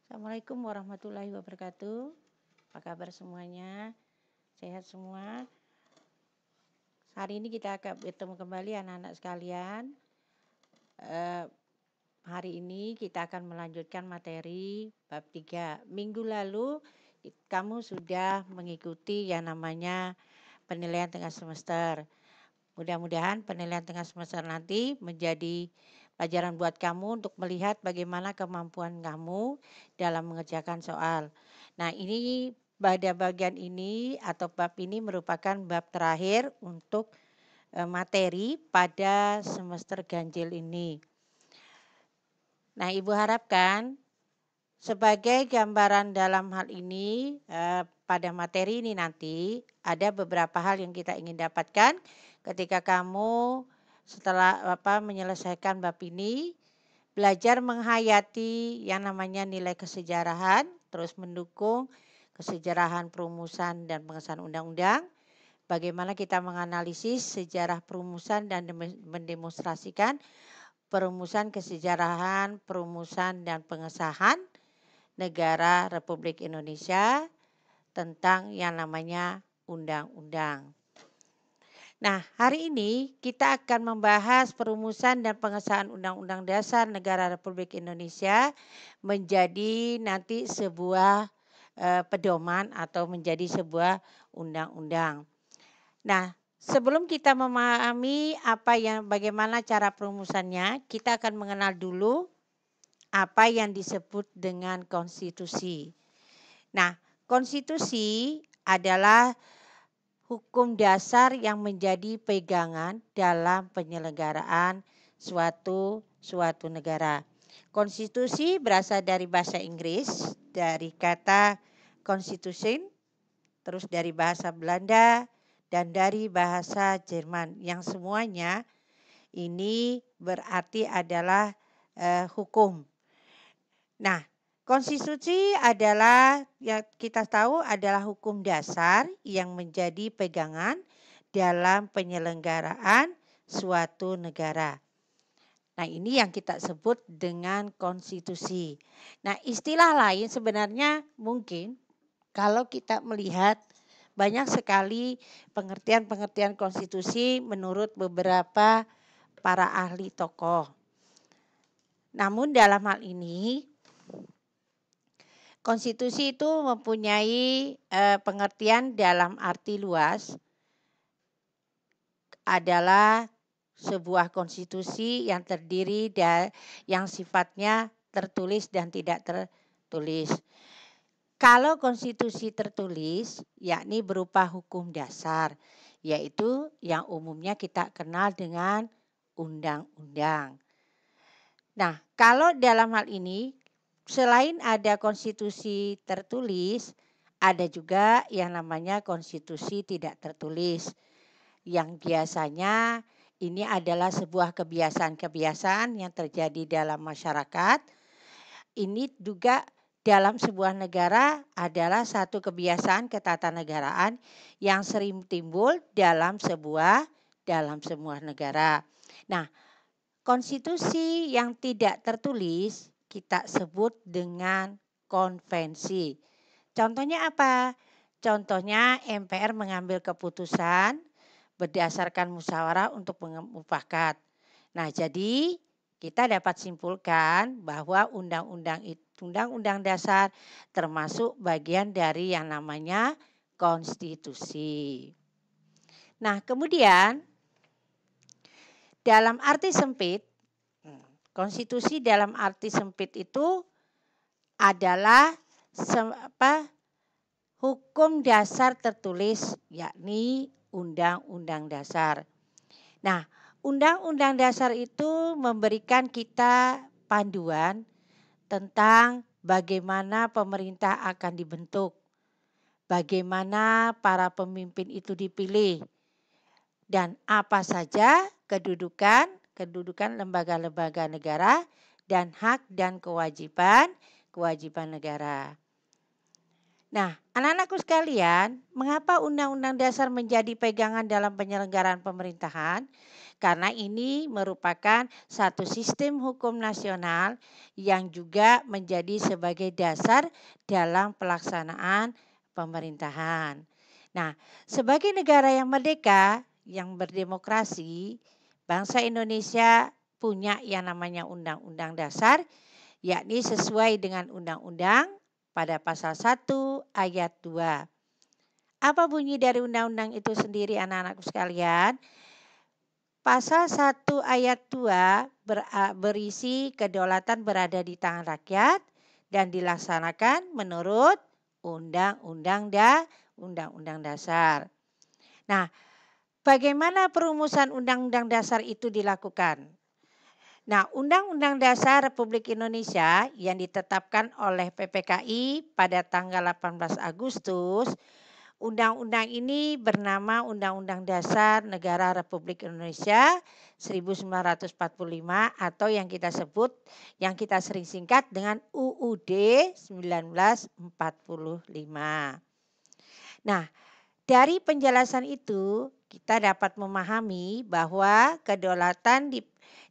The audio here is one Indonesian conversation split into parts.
Assalamualaikum warahmatullahi wabarakatuh. Apa kabar semuanya? Sehat semua? Hari ini kita akan bertemu kembali anak-anak sekalian. Hari ini kita akan melanjutkan materi bab 3. Minggu lalu kamu sudah mengikuti yang namanya penilaian tengah semester. Mudah-mudahan penilaian tengah semester nanti menjadi pelajaran buat kamu untuk melihat bagaimana kemampuan kamu dalam mengerjakan soal. Nah, ini pada bagian ini atau bab ini merupakan bab terakhir untuk materi pada semester ganjil ini. Nah, Ibu harapkan sebagai gambaran dalam hal ini pada materi ini nanti ada beberapa hal yang kita ingin dapatkan ketika kamu setelah menyelesaikan bab ini, belajar menghayati yang namanya nilai kesejarahan, terus mendukung kesejarahan perumusan dan pengesahan undang-undang, bagaimana kita menganalisis sejarah perumusan dan mendemonstrasikan perumusan kesejarahan, perumusan dan pengesahan negara Republik Indonesia tentang yang namanya undang-undang. Nah, hari ini kita akan membahas perumusan dan pengesahan Undang-Undang Dasar Negara Republik Indonesia menjadi nanti sebuah pedoman atau menjadi sebuah undang-undang. Nah, sebelum kita memahami bagaimana cara perumusannya, kita akan mengenal dulu apa yang disebut dengan konstitusi. Nah, konstitusi adalah hukum dasar yang menjadi pegangan dalam penyelenggaraan suatu negara. Konstitusi berasal dari bahasa Inggris, dari kata constitution, terus dari bahasa Belanda, dan dari bahasa Jerman, yang semuanya ini berarti adalah hukum. Nah, konstitusi adalah yang kita tahu adalah hukum dasar yang menjadi pegangan dalam penyelenggaraan suatu negara. Nah, ini yang kita sebut dengan konstitusi. Nah, istilah lain sebenarnya mungkin kalau kita melihat banyak sekali pengertian-pengertian konstitusi menurut beberapa para ahli tokoh. Namun dalam hal ini konstitusi itu mempunyai pengertian dalam arti luas adalah sebuah konstitusi yang terdiri dari yang sifatnya tertulis dan tidak tertulis. Kalau konstitusi tertulis, yakni berupa hukum dasar, yaitu yang umumnya kita kenal dengan undang-undang. Nah, kalau dalam hal ini selain ada konstitusi tertulis, ada juga yang namanya konstitusi tidak tertulis. Yang biasanya ini adalah sebuah kebiasaan-kebiasaan yang terjadi dalam masyarakat. Ini juga dalam sebuah negara adalah satu kebiasaan ketatanegaraan yang sering timbul dalam semua negara. Nah, konstitusi yang tidak tertulis kita sebut dengan konvensi. Contohnya apa? Contohnya MPR mengambil keputusan berdasarkan musyawarah untuk mufakat. Nah, jadi kita dapat simpulkan bahwa undang-undang dasar termasuk bagian dari yang namanya konstitusi. Nah, kemudian dalam arti sempit, konstitusi dalam arti sempit itu adalah hukum dasar tertulis, yakni undang-undang dasar. Nah, undang-undang dasar itu memberikan kita panduan tentang bagaimana pemerintah akan dibentuk, bagaimana para pemimpin itu dipilih, dan apa saja kedudukan lembaga-lembaga negara dan hak dan kewajiban negara. Nah, anak-anakku sekalian, mengapa Undang-Undang Dasar menjadi pegangan dalam penyelenggaraan pemerintahan? karena ini merupakan satu sistem hukum nasional yang juga menjadi sebagai dasar dalam pelaksanaan pemerintahan. Nah, sebagai negara yang merdeka, yang berdemokrasi, bangsa Indonesia punya yang namanya Undang-Undang Dasar, yakni sesuai dengan Undang-Undang pada pasal 1 ayat 2. Apa bunyi dari undang-undang itu sendiri anak-anakku sekalian? Pasal 1 ayat 2 berisi kedaulatan berada di tangan rakyat dan dilaksanakan menurut Undang-Undang Dasar. Nah, bagaimana perumusan Undang-Undang Dasar itu dilakukan? Nah, Undang-Undang Dasar Republik Indonesia yang ditetapkan oleh PPKI pada tanggal 18 Agustus, Undang-undang ini bernama Undang-Undang Dasar Negara Republik Indonesia 1945 atau yang kita sebut, yang kita sering singkat dengan UUD 1945. Nah, dari penjelasan itu kita dapat memahami bahwa kedaulatan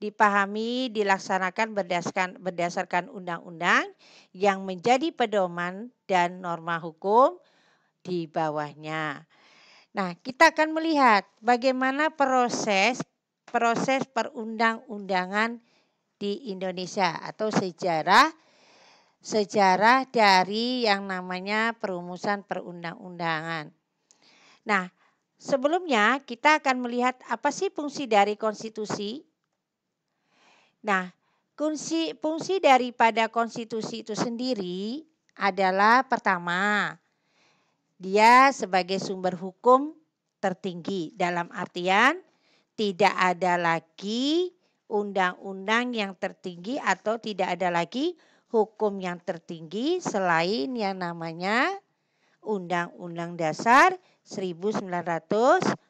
dipahami dilaksanakan berdasarkan undang-undang yang menjadi pedoman dan norma hukum di bawahnya. Nah, kita akan melihat bagaimana proses perundang-undangan di Indonesia atau sejarah dari yang namanya perumusan perundang-undangan. Nah, sebelumnya kita akan melihat apa sih fungsi dari konstitusi. Nah, fungsi daripada konstitusi itu sendiri adalah pertama, dia sebagai sumber hukum tertinggi, dalam artian tidak ada lagi undang-undang yang tertinggi atau tidak ada lagi hukum yang tertinggi selain yang namanya Undang-Undang Dasar 1945.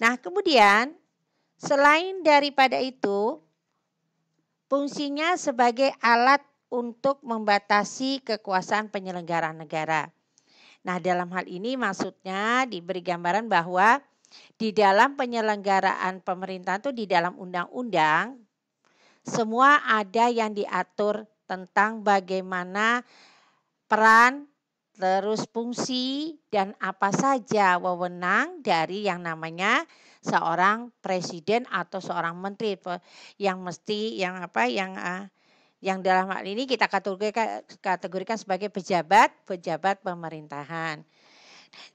Nah, kemudian selain daripada itu, fungsinya sebagai alat untuk membatasi kekuasaan penyelenggara negara. Nah, dalam hal ini maksudnya diberi gambaran bahwa di dalam penyelenggaraan pemerintahan itu di dalam undang-undang semua ada yang diatur tentang bagaimana peran, terus fungsi dan apa saja wewenang dari yang namanya seorang presiden atau seorang menteri yang dalam hal ini kita kategorikan sebagai pejabat pemerintahan.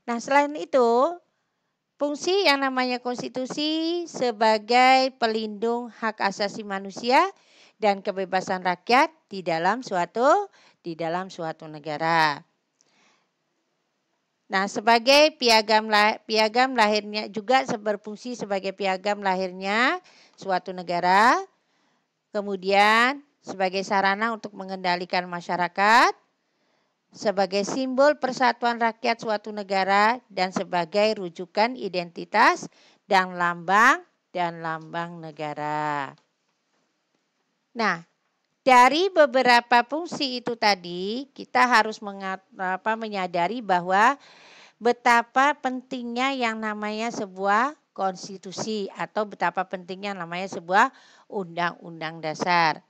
Nah, selain itu, fungsi yang namanya konstitusi sebagai pelindung hak asasi manusia dan kebebasan rakyat di dalam suatu negara. Nah, sebagai piagam lahirnya juga berfungsi sebagai piagam lahirnya suatu negara. Kemudian sebagai sarana untuk mengendalikan masyarakat, sebagai simbol persatuan rakyat suatu negara, dan sebagai rujukan identitas dan lambang negara. Nah, dari beberapa fungsi itu tadi, kita harus menyadari bahwa betapa pentingnya yang namanya sebuah konstitusi atau betapa pentingnya namanya sebuah undang-undang dasar.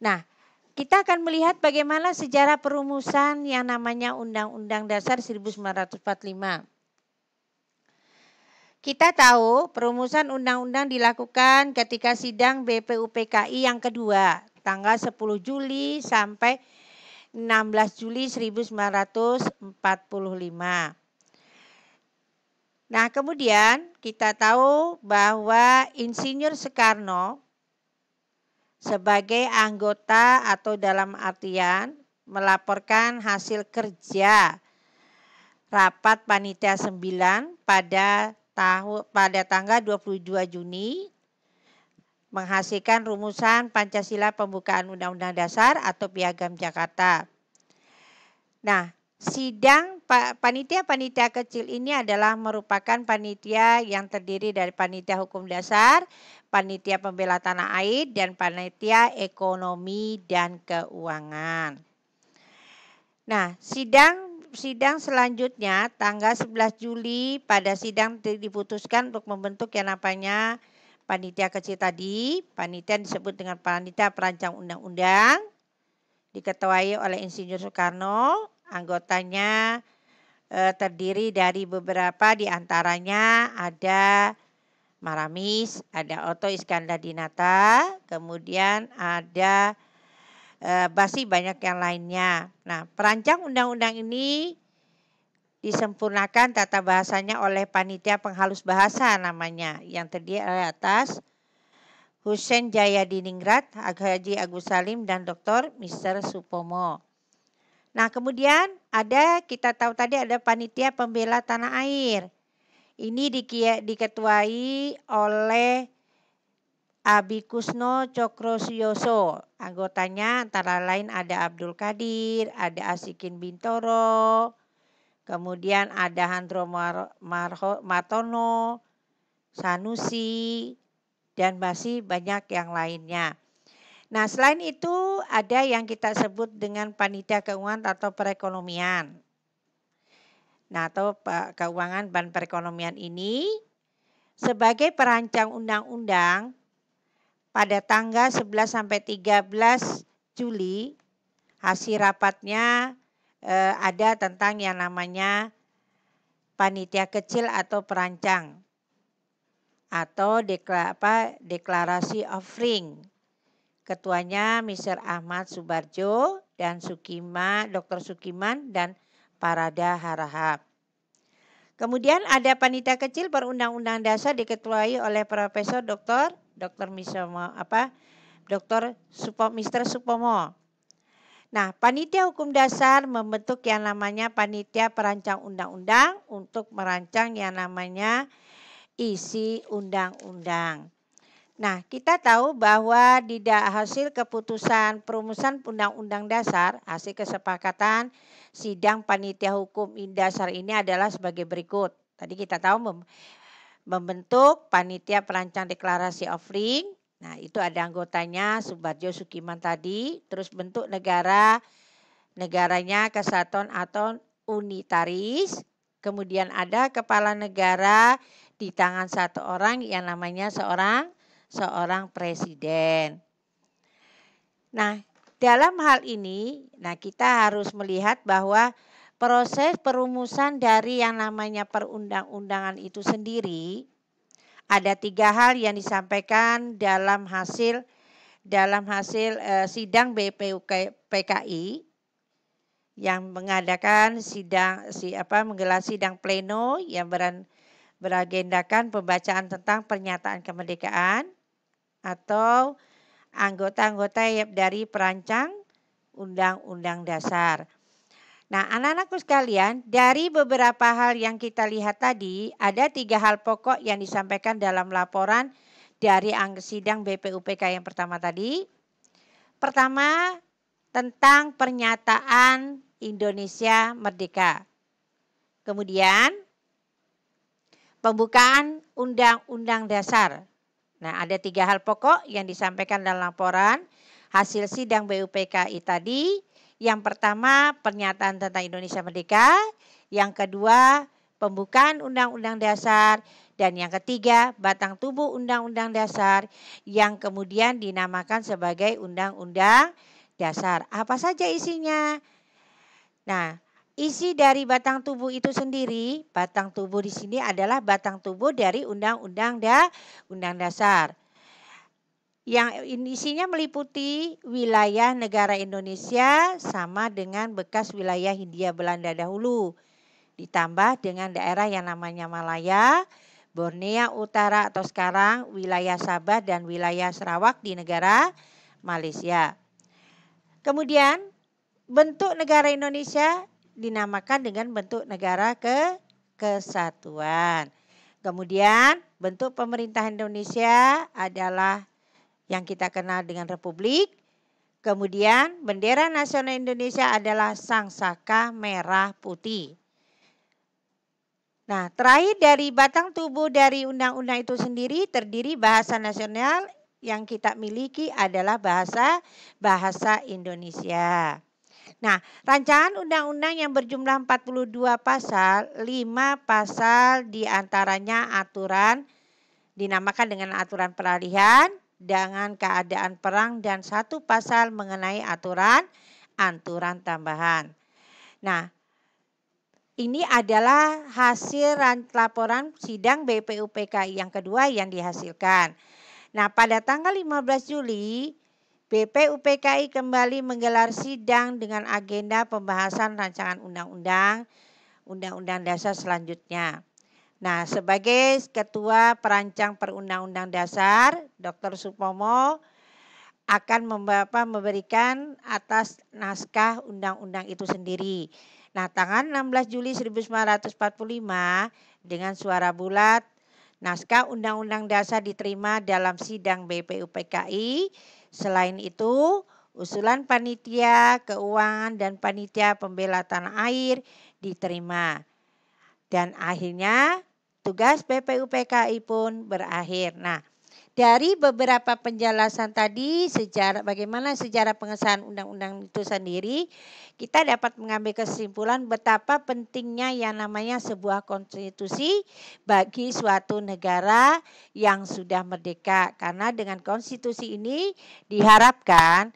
Nah, kita akan melihat bagaimana sejarah perumusan yang namanya Undang-Undang Dasar 1945. Kita tahu perumusan undang-undang dilakukan ketika sidang BPUPKI yang kedua, tanggal 10 Juli sampai 16 Juli 1945. Nah, kemudian kita tahu bahwa Insinyur Soekarno sebagai anggota atau dalam artian melaporkan hasil kerja rapat panitia 9 pada tanggal 22 Juni menghasilkan rumusan Pancasila Pembukaan Undang-Undang Dasar atau Piagam Jakarta. Nah, sidang panitia-panitia kecil ini adalah merupakan panitia yang terdiri dari panitia hukum dasar, panitia pembela tanah air, dan panitia ekonomi dan keuangan. Nah, sidang sidang selanjutnya tanggal 11 Juli pada sidang diputuskan untuk membentuk yang namanya panitia kecil tadi. Panitia disebut dengan panitia perancang undang-undang, diketuai oleh Insinyur Soekarno. Anggotanya terdiri dari beberapa, diantaranya ada Maramis, ada Otto Iskandar-Dinata, kemudian ada masih banyak yang lainnya. Nah, perancang undang-undang ini disempurnakan tata bahasanya oleh panitia penghalus bahasa namanya, yang terdiri atas Husein Jayadiningrat, Haji Agus Salim, dan Dr. Mr. Supomo. Nah, kemudian kita tahu tadi ada panitia pembela tanah air. Ini diketuai oleh Abi Kusno Cokrosiyoso. Anggotanya antara lain ada Abdul Qadir, ada Asikin Bintoro, kemudian ada Handro Martono, Sanusi, dan masih banyak yang lainnya. Nah, selain itu ada yang kita sebut dengan panitia keuangan atau perekonomian. Nah, atau keuangan dan perekonomian ini sebagai perancang undang-undang pada tanggal 11 sampai 13 Juli hasil rapatnya ada tentang yang namanya panitia kecil atau perancang atau deklarasi offering. Ketuanya Mr. Ahmad Subarjo dan Dr. Sukiman dan Parada Harahap. Kemudian ada panitia kecil perundang-undang dasar diketuai oleh Profesor Dr. Mr. Supomo. Nah, panitia hukum dasar membentuk yang namanya panitia perancang undang-undang untuk merancang yang namanya isi undang-undang. Nah, kita tahu bahwa di hasil keputusan perumusan undang-undang dasar, hasil kesepakatan sidang panitia hukum dasar ini adalah sebagai berikut. Tadi kita tahu membentuk panitia perancang deklarasi offering. Nah, itu ada anggotanya Subarjo Sukiman tadi. Terus bentuk negaranya kesatuan atau unitaris. Kemudian ada kepala negara di tangan satu orang yang namanya seorang presiden. Nah, dalam hal ini, kita harus melihat bahwa proses perumusan dari yang namanya perundang-undangan itu sendiri ada 3 hal yang disampaikan dalam hasil sidang BPUPKI yang mengadakan menggelar sidang pleno yang beragendakan pembacaan tentang pernyataan kemerdekaan atau anggota-anggota dari perancang undang-undang dasar. Nah, anak-anakku sekalian, dari beberapa hal yang kita lihat tadi, ada 3 hal pokok yang disampaikan dalam laporan dari sidang BPUPK yang pertama tadi. Pertama, tentang pernyataan Indonesia Merdeka. Kemudian, pembukaan Undang-Undang Dasar. Nah, ada 3 hal pokok yang disampaikan dalam laporan hasil sidang BPUPKI tadi. Yang pertama, pernyataan tentang Indonesia Merdeka. Yang kedua, pembukaan Undang-Undang Dasar. Dan yang ketiga, batang tubuh Undang-Undang Dasar yang kemudian dinamakan sebagai Undang-Undang Dasar. Apa saja isinya? Nah, isi dari batang tubuh itu sendiri, batang tubuh di sini adalah batang tubuh dari Undang-Undang Dasar. Yang isinya meliputi wilayah negara Indonesia sama dengan bekas wilayah Hindia Belanda dahulu. Ditambah dengan daerah yang namanya Malaya, Borneo Utara atau sekarang wilayah Sabah dan wilayah Sarawak di negara Malaysia. Kemudian bentuk negara Indonesia dinamakan dengan bentuk negara kesatuan. Kemudian bentuk pemerintahan Indonesia adalah yang kita kenal dengan Republik. Kemudian bendera nasional Indonesia adalah sangsaka merah putih. Nah, terakhir dari batang tubuh dari undang-undang itu sendiri terdiri bahasa nasional yang kita miliki adalah bahasa Indonesia. Nah, rancangan undang-undang yang berjumlah 42 pasal, 5 pasal diantaranya aturan dinamakan dengan aturan peralihan dengan keadaan perang dan 1 pasal mengenai aturan tambahan. Nah, ini adalah hasil laporan sidang BPUPKI yang kedua yang dihasilkan. Nah, pada tanggal 15 Juli, BPUPKI kembali menggelar sidang dengan agenda pembahasan rancangan undang-undang dasar selanjutnya. Nah, sebagai Ketua Perancang Perundang-undang Dasar, Dr. Supomo akan memberikan atas naskah undang-undang itu sendiri. Nah, tanggal 16 Juli 1945 dengan suara bulat, naskah Undang-Undang Dasar diterima dalam sidang BPUPKI. Selain itu, usulan panitia keuangan dan panitia pembela tanah air diterima. Dan akhirnya tugas BPUPKI pun berakhir. Nah, dari beberapa penjelasan tadi bagaimana sejarah pengesahan undang-undang itu sendiri, kita dapat mengambil kesimpulan betapa pentingnya yang namanya sebuah konstitusi bagi suatu negara yang sudah merdeka. Karena dengan konstitusi ini diharapkan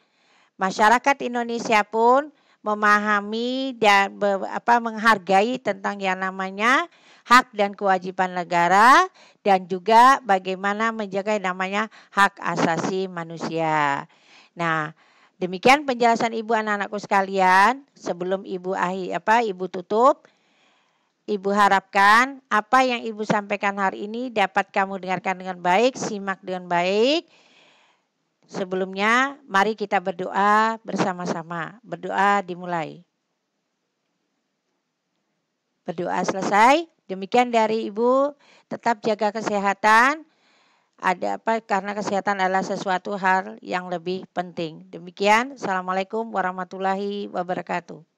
masyarakat Indonesia pun memahami dan menghargai tentang yang namanya hak dan kewajiban negara dan juga bagaimana menjaga namanya hak asasi manusia. Nah, demikian penjelasan Ibu anak-anakku sekalian. Sebelum Ibu tutup, Ibu harapkan apa yang Ibu sampaikan hari ini dapat kamu dengarkan dengan baik, simak dengan baik. Sebelumnya, mari kita berdoa bersama-sama. Berdoa dimulai. Berdoa selesai. Demikian dari Ibu, tetap jaga kesehatan. Karena kesehatan adalah sesuatu hal yang lebih penting. Demikian, Assalamualaikum warahmatullahi wabarakatuh.